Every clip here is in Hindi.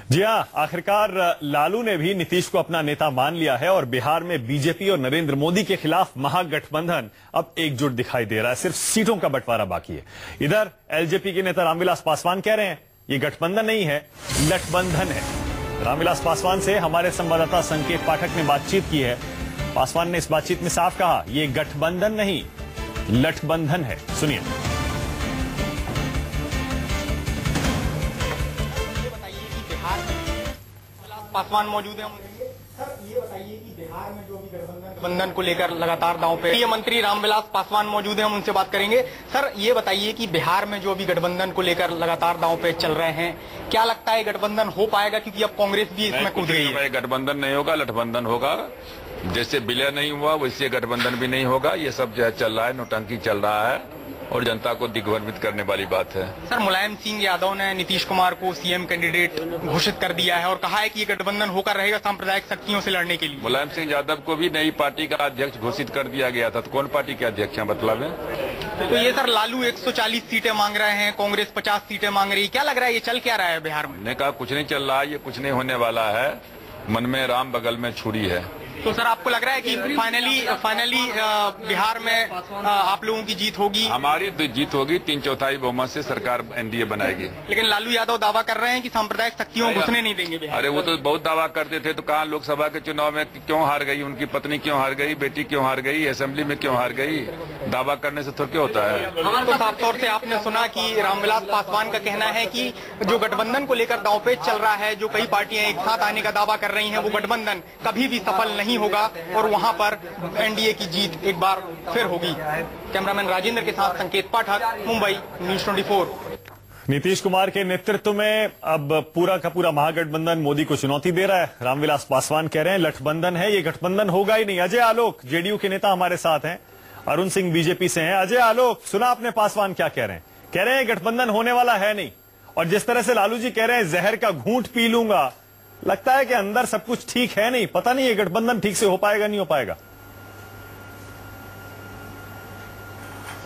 जी हाँ, आखिरकार लालू ने भी नीतीश को अपना नेता मान लिया है और बिहार में बीजेपी और नरेंद्र मोदी के खिलाफ महागठबंधन अब एकजुट दिखाई दे रहा है। सिर्फ सीटों का बंटवारा बाकी है। इधर एलजेपी के नेता रामविलास पासवान कह रहे हैं ये गठबंधन नहीं है, लठबंधन है। रामविलास पासवान से हमारे संवाददाता संकेत पाठक ने बातचीत की है। पासवान ने इस बातचीत में साफ कहा ये गठबंधन नहीं, लठबंधन है। सुनिए। पासवान मौजूद है। सर ये बताइए कि बिहार में जो भी गठबंधन को लेकर लगातार दांव पे केंद्रीय मंत्री रामविलास पासवान मौजूद है, हम उनसे बात करेंगे। सर ये बताइए कि बिहार में जो भी गठबंधन को लेकर लगातार दांव पे चल रहे हैं, क्या लगता है गठबंधन हो पाएगा? क्योंकि अब कांग्रेस भी इसमें कूद गई है। गठबंधन नहीं होगा, लठबंधन होगा। जैसे विलय नहीं हुआ वैसे गठबंधन भी नहीं होगा। ये सब जो है चल रहा है, नौटंकी चल रहा है और जनता को दिग्भ्रमित करने वाली बात है। सर मुलायम सिंह यादव ने नीतीश कुमार को सीएम कैंडिडेट घोषित कर दिया है और कहा है कि ये गठबंधन होकर रहेगा सांप्रदायिक शक्तियों से लड़ने के लिए। मुलायम सिंह यादव को भी नई पार्टी का अध्यक्ष घोषित कर दिया गया था, तो कौन पार्टी के अध्यक्ष हैं मतलब है? तो ये सर लालू 140 सीटें मांग रहे हैं, कांग्रेस 50 सीटें मांग रही है। क्या लग रहा है ये चल क्या रहा है बिहार में? ने कहा कुछ नहीं चल रहा है, ये कुछ नहीं होने वाला है। मन में राम बगल में छुरी है। तो सर आपको लग रहा है कि फाइनली बिहार में आप लोगों की जीत होगी? हमारी जीत होगी, 3/4 बहुमत से सरकार एनडीए बनाएगी। लेकिन लालू यादव दावा कर रहे हैं कि सांप्रदायिक शक्तियों को घुसने नहीं देंगे बिहार। अरे वो तो बहुत दावा करते थे, तो कहा लोकसभा के चुनाव में क्यों हार गई? उनकी पत्नी क्यों हार गई? बेटी क्यों हार गई? असेंबली में क्यों हार गई? दावा करने से थोड़ा क्या होता है? तो साफ तौर से आपने सुना कि रामविलास पासवान का कहना है कि जो गठबंधन को लेकर दांवपेच चल रहा है, जो कई पार्टियां एक साथ आने का दावा कर रही हैं, वो गठबंधन कभी भी सफल नहीं होगा और वहां पर एनडीए की जीत एक बार फिर होगी। कैमरामैन राजेंद्र के साथ संकेत पाठक, मुंबई, न्यूज़ 24। नीतीश कुमार के नेतृत्व में अब पूरा का पूरा महागठबंधन मोदी को चुनौती दे रहा है। रामविलास पासवान कह रहे हैं लठबंधन है, ये गठबंधन होगा ही नहीं। अजय आलोक जेडीयू के नेता हमारे साथ हैं, अरुण सिंह बीजेपी से हैं। अजय आलोक, सुना आपने पासवान क्या कह रहे हैं? कह रहे हैं गठबंधन होने वाला है नहीं, और जिस तरह से लालू जी कह रहे हैं जहर का घूंट पी लूंगा, लगता है कि अंदर सब कुछ ठीक है नहीं, पता नहीं ये गठबंधन ठीक से हो पाएगा नहीं हो पाएगा।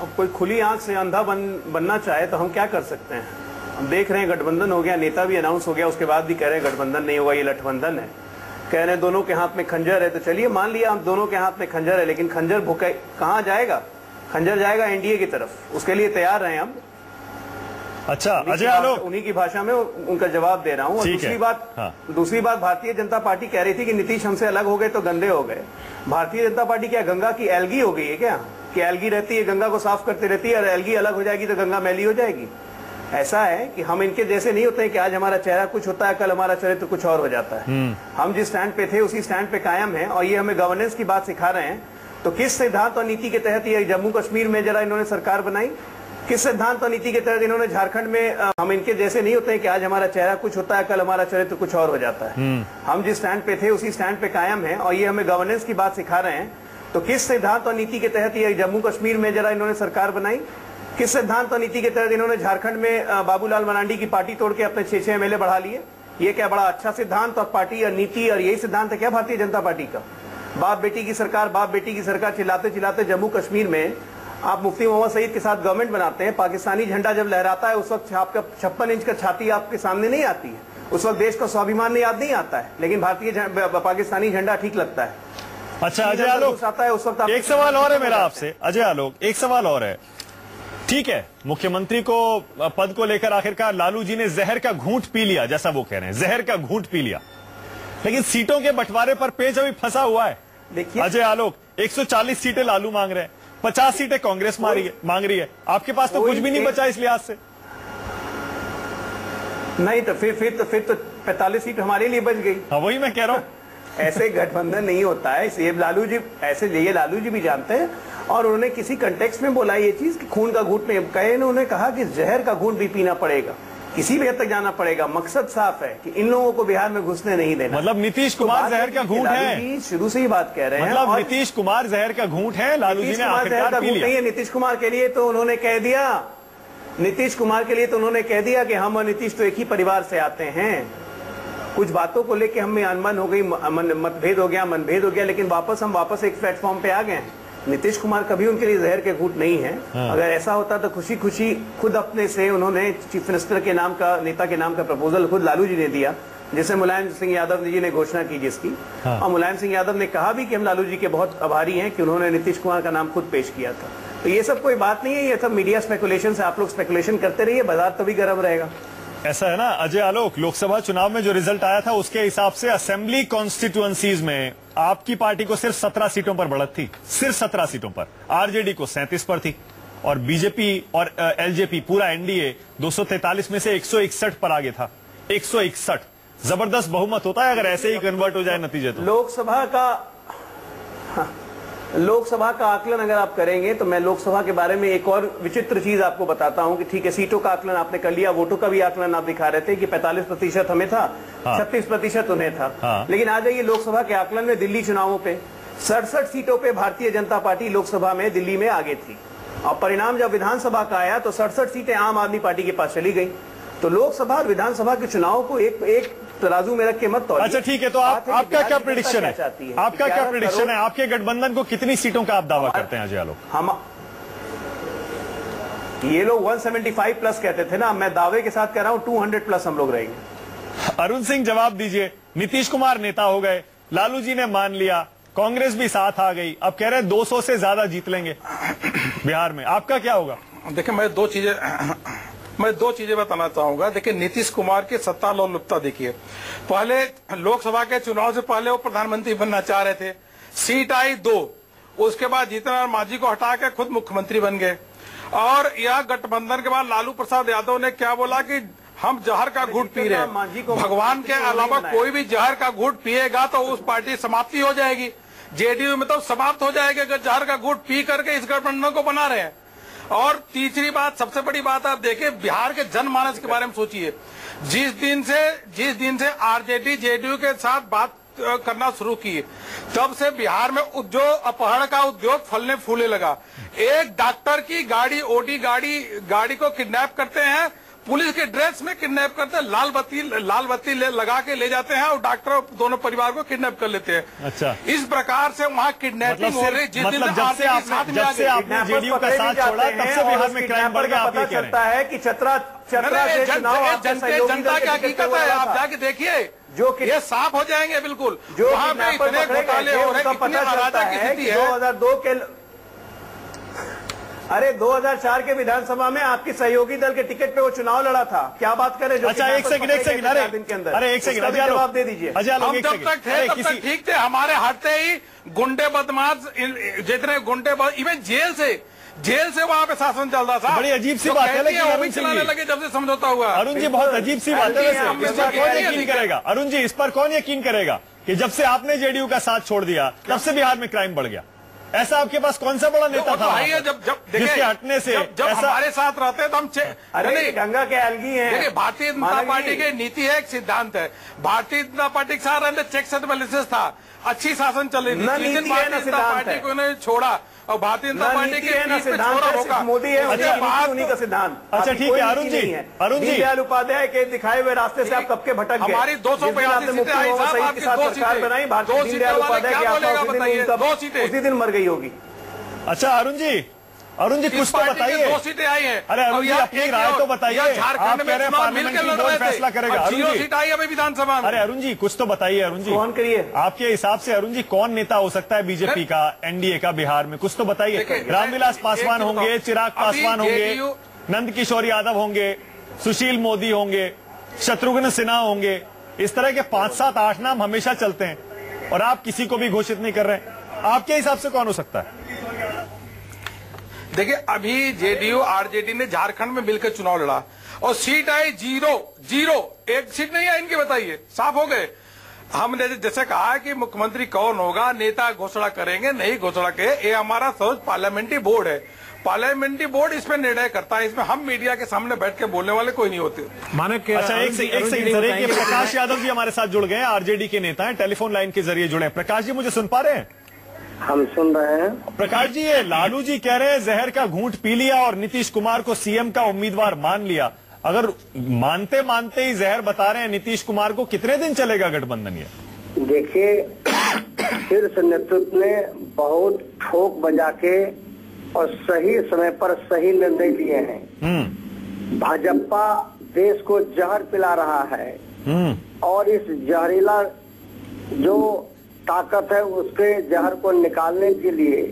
अब कोई खुली आंख से अंधा बनना चाहे तो हम क्या कर सकते हैं? हम देख रहे हैं गठबंधन हो गया, नेता भी अनाउंस हो गया, उसके बाद भी कह रहे हैं गठबंधन नहीं होगा, ये लठबंधन है। कह रहे हैं दोनों के हाथ में खंजर है, तो चलिए मान लिया हम दोनों के हाथ में खंजर है, लेकिन खंजर भूखे कहां जाएगा? खंजर जाएगा एनडीए की तरफ, उसके लिए तैयार रहे हम। अच्छा अजय आलोक, उन्हीं की भाषा में उनका जवाब दे रहा हूं। और दूसरी बात भारतीय जनता पार्टी कह रही थी कि नीतीश हमसे अलग हो गए तो गंदे हो गए। भारतीय जनता पार्टी क्या गंगा की एल्गी हो गई है क्या? कि एल्गी रहती है, गंगा को साफ करती रहती है, और एल्गी अलग हो जाएगी तो गंगा मैली हो जाएगी? ऐसा है कि हम इनके जैसे नहीं होते हैं कि आज हमारा चेहरा कुछ होता है, कल हमारा चरित्र कुछ और हो जाता है। हम जिस स्टैंड पे थे उसी स्टैंड पे कायम है, और ये हमें गवर्नेंस की बात सिखा रहे हैं। तो किस सिद्धांत और नीति के तहत ये जम्मू कश्मीर में जरा इन्होंने सरकार बनाई? किस सिद्धांत और नीति के तहत इन्होंने झारखंड में? हम इनके जैसे नहीं होते हैं कि आज हमारा चेहरा कुछ होता है, कल हमारा चरित्र कुछ और हो जाता है। हम जिस स्टैंड पे थे उसी स्टैंड पे कायम है, और ये हमें गवर्नेंस की बात सिखा रहे हैं। तो किस सिद्धांत और नीति के तहत ये जम्मू कश्मीर में जरा इन्होंने सरकार बनाई? किस सिद्धांत और नीति के तहत इन्होंने झारखंड में बाबूलाल मरांडी की पार्टी तोड़ के अपने 6 एमएलए बढ़ा लिए? ये क्या बड़ा अच्छा सिद्धांत और पार्टी और नीति, और यही सिद्धांत है क्या भारतीय जनता पार्टी का? बाप बेटी की सरकार, बाप बेटी की सरकार चिल्लाते चिल्लाते जम्मू कश्मीर में आप मुफ्ती मोहम्मद सईद के साथ गवर्नमेंट बनाते हैं। पाकिस्तानी झंडा जब लहराता है उस वक्त आपका 56 इंच का छाती आपके सामने नहीं आती है, उस वक्त देश का स्वाभिमान याद नहीं आता है, लेकिन पाकिस्तानी झंडा ठीक लगता है। अच्छा अजय आलोक, आता है उस वक्त। एक सवाल और है मेरा आपसे अजय आलोक, एक सवाल और है। ठीक है, मुख्यमंत्री को पद को लेकर आखिरकार लालू जी ने जहर का घूंट पी लिया, जैसा वो कह रहे हैं, जहर का घूंट पी लिया, लेकिन सीटों के बंटवारे पर पेच अभी फंसा हुआ है। देखिए अजय आलोक, 140 सीटें लालू मांग रहे हैं, 50 सीटें कांग्रेस मांग रही है, आपके पास तो कुछ भी नहीं बचा इस लिहाज से। नहीं तो फिर तो 45 सीट हमारे लिए बच गई। हाँ वही मैं कह रहा हूँ। ऐसे गठबंधन नहीं होता है, ये लालू जी भी जानते हैं, और उन्होंने किसी कंटेक्स्ट में बोला ये चीज कि खून का घूंट में कहे, उन्होंने कहा कि जहर का घूंट भी पीना पड़ेगा, किसी भी हद तक जाना पड़ेगा। मकसद साफ है कि इन लोगों को बिहार में घुसने नहीं देना। मतलब नीतीश कुमार जहर का घूंट है, शुरू से ही बात कह रहे हैं। मतलब नीतीश कुमार जहर का घूंट है, लालू जी ने आखिरकार पी लिया। नहीं है नीतीश कुमार के लिए तो उन्होंने कह दिया, नीतीश कुमार के लिए तो उन्होंने कह दिया कि हम और नीतीश तो एक ही परिवार से आते हैं। कुछ बातों को लेकर हमें अनबन हो गई, मतभेद हो गया, मनभेद हो गया, लेकिन हम वापस एक प्लेटफॉर्म पे आ गए। नीतीश कुमार कभी उनके लिए जहर के घूंट नहीं है। अगर ऐसा होता तो खुशी खुशी खुद अपने से उन्होंने चीफ मिनिस्टर के नाम का, नेता के नाम का प्रपोजल खुद लालू जी ने दिया, जिसे मुलायम सिंह यादव जी ने घोषणा की जिसकी। और मुलायम सिंह यादव ने कहा भी कि हम लालू जी के बहुत आभारी हैं कि उन्होंने नीतीश कुमार का नाम खुद पेश किया था। तो ये सब कोई बात नहीं है, ये सब मीडिया स्पेकुलेशन से आप लोग स्पेकुलेशन करते रहिए, बाजार तभी गर्म रहेगा। ऐसा है ना अजय आलोक, लोकसभा चुनाव में जो रिजल्ट आया था उसके हिसाब से असेंबली कॉन्स्टिट्यूएंसीज में आपकी पार्टी को सिर्फ 17 सीटों पर बढ़त थी, सिर्फ 17 सीटों पर। आरजेडी को 37 पर थी और बीजेपी और एलजेपी पूरा एनडीए 243 में से 161 पर आगे था। 161 जबरदस्त बहुमत होता है अगर ऐसे ही कन्वर्ट हो जाए नतीजे तो। लोकसभा का आकलन अगर आप करेंगे तो मैं लोकसभा के बारे में एक और विचित्र चीज आपको बताता हूं कि ठीक है, सीटों का आकलन आपने कर लिया, वोटों का भी आकलन आप दिखा रहे थे कि 45% हमें था, 36% उन्हें था। लेकिन आ जाइए लोकसभा के आकलन में, दिल्ली चुनावों पे 67 सीटों पे भारतीय जनता पार्टी लोकसभा में दिल्ली में आगे थी और परिणाम जब विधानसभा का आया तो 67 सीटें आम आदमी पार्टी के पास चली गई। तो लोकसभा और विधानसभा के चुनाव को एक तराजू में रख के मत तोलिए। अच्छा ठीक है, तो आपका क्या प्रेडिक्शन है? आपका क्या प्रेडिक्शन है? आपके गठबंधन को कितनी सीटों का आप दावा करते हैं अजय आलोक? हम ये लोग 175 प्लस कहते थे ना, मैं दावे के साथ कह रहा हूं 200 प्लस हम लोग रहेंगे। अरुण सिंह जवाब दीजिए। नीतीश कुमार नेता हो गए, लालू जी ने मान लिया, कांग्रेस भी साथ आ गई, अब कह रहे हैं 200 से ज्यादा जीत लेंगे बिहार में, आपका क्या होगा? देखिए मैं दो चीजें बताना चाहूंगा। देखिए नीतीश कुमार की सत्ता लोलुपता देखिए, पहले लोकसभा के चुनाव से पहले वो प्रधानमंत्री बनना चाह रहे थे, सीट आई 2, उसके बाद जीतनराम मांझी को हटा के खुद मुख्यमंत्री बन गए। और यह गठबंधन के बाद लालू प्रसाद यादव ने क्या बोला कि हम जहर का घूंट पी रहे हैं, भगवान के अलावा कोई भी जहर का घूंट पिएगा तो उस पार्टी समाप्ति हो जाएगी, जेडीयू में तो समाप्त हो जाएगी अगर जहर का घूंट पी करके इस गठबंधन को बना रहे हैं। और तीसरी बात, सबसे बड़ी बात आप देखिए बिहार के जनमानस के बारे में सोचिए। जिस दिन से आरजेडी जेडीयू के साथ बात करना शुरू की, तब से बिहार में अपहरण का उद्योग फलने फूले लगा। एक डॉक्टर की गाड़ी, ओडी गाड़ी को किडनैप करते हैं, पुलिस के ड्रेस में किडनैप करते हैं, लाल बत्ती लगा के ले जाते हैं और डॉक्टर दोनों परिवार को किडनैप कर लेते हैं। अच्छा, इस प्रकार से वहाँ किडनैपिंग हो रही। जिस दिन जब से आपने जेडीयू का साथ छोड़ा तब से बिहार में क्राइम बढ़ गया। पता चलता है कि चतरा से चुनाव जनता क्या हकीकत है, आप जाके देखिए, जो ये साफ हो जाएंगे बिल्कुल। जो वहाँ पे इतने घोटाले हो रहे, कितनी अराजकता की स्थिति है। 2002 के 2004 के विधानसभा में आपकी सहयोगी दल के टिकट पे वो चुनाव लड़ा था, क्या बात करें? अच्छा एक सेकंड अरे एक सेकंड जवाब दे दीजिए। हम जब तक थे तब तक ठीक थे, हमारे हटते ही गुंडे बदमाश जितने गुंडे, इवन जेल से वहाँ पे शासन चल रहा था। बड़ी अजीब सी बात है, लेकिन अरुण चलाने लगे जब से समझौता हुआ। अरुण जी बहुत अजीब सी बात है, इस पर कौन यकीन करेगा? अरुण जी इस पर कौन यकीन करेगा कि जब से आपने जेडीयू का साथ छोड़ दिया तब से बिहार में क्राइम बढ़ गया? ऐसा आपके पास कौन सा बड़ा नेता था जब जिसके हटने से जब हमारे साथ रहते तो हम अरे गंगा के एल्गी हैं। देखिए भारतीय जनता पार्टी की नीति है, एक सिद्धांत है। भारतीय जनता पार्टी के साथ रहते चेक्स एंड बैलेंसेस था, अच्छी शासन चल रही थी। भारतीय जनता पार्टी को उन्होंने छोड़ा और भारतीय जनता पार्टी के मोदी है उन्हीं का सिद्धांत। अच्छा ठीक है अरुण जी, दीनदयाल उपाध्याय के दिखाए हुए रास्ते से आप कब के भटक गए? हमारी 285 सरकार बनाई, भारतीय दीनदयाल उपाध्याय उसी दिन मर गई होगी। अच्छा अरुण जी कुछ तो बताइए। 2 सीटें आई हैं। अरे अरुण जी अपनी राय तो बताइए। झारखंड में पार्लियामेंट्री बोर्ड फैसला करेगा। 0 सीट आई अभी विधानसभा में। अरे अरुण जी कुछ तो बताइए। अरुण जी कौन करिए आपके हिसाब से अरुण जी कौन नेता हो सकता है बीजेपी का, एनडीए का बिहार में? कुछ तो बताइए। रामविलास पासवान होंगे, चिराग पासवान होंगे, नंद किशोर यादव होंगे, सुशील मोदी होंगे, शत्रुघ्न सिन्हा होंगे, इस तरह के 5, 7, 8 नाम हमेशा चलते हैं और आप किसी को भी घोषित नहीं कर रहे हैं। आपके हिसाब से कौन हो सकता है? देखिए अभी जेडीयू आरजेडी ने झारखंड में मिलकर चुनाव लड़ा और सीट आई 0, एक सीट नहीं आई इनकी, बताइए, साफ हो गए। हमने जैसे कहा कि मुख्यमंत्री कौन होगा, नेता घोषणा करेंगे, नहीं घोषणा के, ये हमारा सोच पार्लियामेंट्री बोर्ड है। पार्लियामेंट्री बोर्ड इसमें निर्णय करता है, इसमें हम मीडिया के सामने बैठ के बोलने वाले कोई नहीं होते। अच्छा एक सेकंड, प्रकाश यादव जी हमारे साथ जुड़ गए, आरजेडी के नेता हैं, टेलीफोन लाइन के जरिए जुड़े हैं। प्रकाश जी मुझे सुन पा रहे हैं? हम सुन रहे हैं। प्रकाश जी ये लालू जी कह रहे हैं जहर का घूंट पी लिया और नीतीश कुमार को सीएम का उम्मीदवार मान लिया। अगर मानते मानते ही जहर बता रहे हैं नीतीश कुमार को, कितने दिन चलेगा गठबंधन ये? देखिए शीर्ष नेतृत्व ने बहुत ठोक बजा के और सही समय पर सही निर्णय लिए हैं। भाजपा देश को जहर पिला रहा है, और इस जहरीला जो ताकत है उसके जहर को निकालने के लिए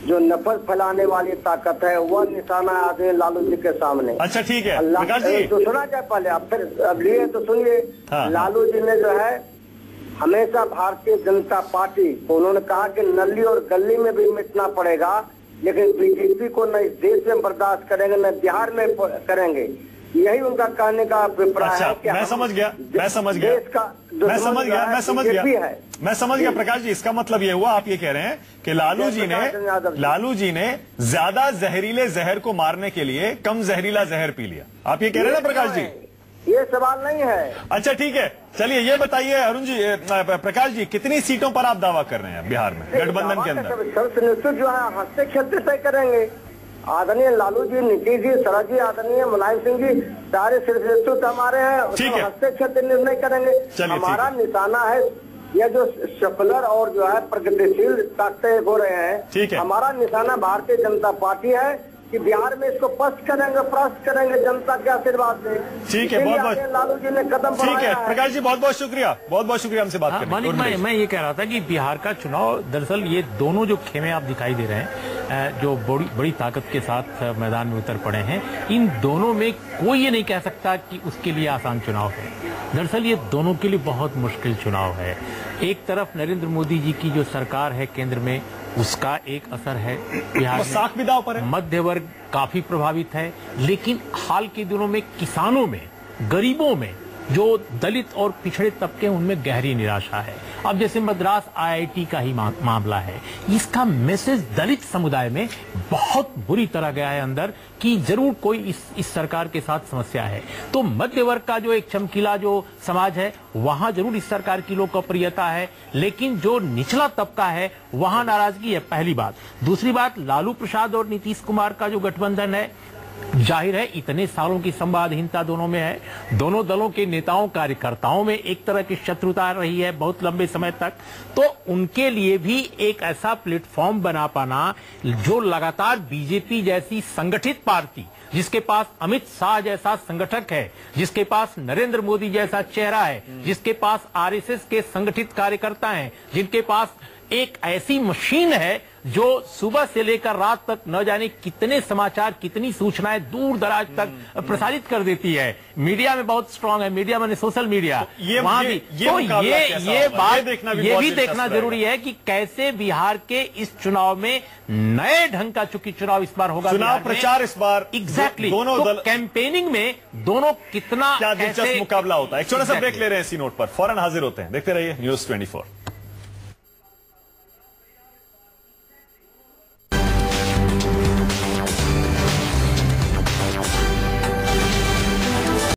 जो नफरत फैलाने वाली ताकत है वह निशाना आदमी लालू जी के सामने। अच्छा ठीक है प्रकाश जी, तो सुना जाए पहले, अब फिर अब लिए तो सुनिए। हाँ। लालू जी ने जो है हमेशा भारतीय जनता पार्टी को उन्होंने कहा कि नली और गली में भी मिटना पड़ेगा, लेकिन बीजेपी को न इस देश में बर्दाश्त करेंगे न बिहार में करेंगे। यही उनका कहने का अभिप्राय है कि मैं समझ गया प्रकाश जी। इसका मतलब ये हुआ, आप ये कह रहे हैं कि लालू जी ने ज्यादा जहरीले जहर को मारने के लिए कम जहरीला जहर पी लिया, आप ये कह रहे हैं ना प्रकाश जी? ये सवाल नहीं है। अच्छा ठीक है, चलिए ये बताइए अरुण जी, प्रकाश जी, कितनी सीटों पर आप दावा कर रहे हैं बिहार में गठबंधन के अंदर? सर्वनिश्चित जो है हंसते खेलते तय करेंगे। आदरणीय लालू जी, नीतीश जी, शरद जी, आदरणीय मुलायम सिंह जी, सारे शीर्ष हमारे हैं, हंसते खेलते निर्णय करेंगे। हमारा निशाना है यह जो सेकुलर और जो है प्रगतिशील ताकतें हो रहे हैं, हमारा निशाना भारतीय जनता पार्टी है कि बिहार में इसको पस्त करेंगे जनता के आशीर्वाद से। ठीक है, बहुत लालू जी ने कदम ठीक है प्रकाश जी, बहुत शुक्रिया हमसे बात करने के लिए। मैं ये कह रहा था कि बिहार का चुनाव, दरअसल ये दोनों जो खेमे आप दिखाई दे रहे हैं जो बड़ी ताकत के साथ मैदान में उतर पड़े हैं, इन दोनों में कोई ये नहीं कह सकता कि उसके लिए आसान चुनाव है। दरअसल ये दोनों के लिए बहुत मुश्किल चुनाव है। एक तरफ नरेंद्र मोदी जी की जो सरकार है केंद्र में, उसका एक असर है बिहार में, साख भी दांव पर है। मध्य वर्ग काफी प्रभावित है, लेकिन हाल के दिनों में किसानों में, गरीबों में, जो दलित और पिछड़े तबके उनमें गहरी निराशा है। अब जैसे मद्रास आईआईटी का ही मामला है, इसका मैसेज दलित समुदाय में बहुत बुरी तरह गया है अंदर कि जरूर कोई इस सरकार के साथ समस्या है। तो मध्य वर्ग का जो एक चमकीला जो समाज है, वहां जरूर इस सरकार की लोकप्रियता है, लेकिन जो निचला तबका है वहां नाराजगी है, पहली बात। दूसरी बात, लालू प्रसाद और नीतीश कुमार का जो गठबंधन है, जाहिर है इतने सालों की संवादहीनता दोनों में है। दोनों दलों के नेताओं कार्यकर्ताओं में एक तरह की शत्रुता रही है बहुत लंबे समय तक। तो उनके लिए भी एक ऐसा प्लेटफॉर्म बना पाना जो लगातार बीजेपी जैसी संगठित पार्टी, जिसके पास अमित शाह जैसा संगठक है, जिसके पास नरेंद्र मोदी जैसा चेहरा है, जिसके पास आरएसएस के संगठित कार्यकर्ता हैं, जिनके पास एक ऐसी मशीन है जो सुबह से लेकर रात तक न जाने कितने समाचार, कितनी सूचनाएं दूर दराज तक प्रसारित कर देती है। मीडिया में बहुत स्ट्रांग है, मीडिया माने सोशल मीडिया, वहां भी। तो ये भी देखना जरूरी है कि कैसे बिहार के इस चुनाव में नए ढंग का, चूंकि चुनाव इस बार होगा, चुनाव प्रचार इस बार एग्जैक्टली दोनों दल कैंपेनिंग में दोनों कितना क्या दिलचस्प मुकाबला होता है। एक छोटा सा ब्रेक ले रहे हैं इसी नोट पर, फौरन हाजिर होते हैं। देखते रहिए News 24।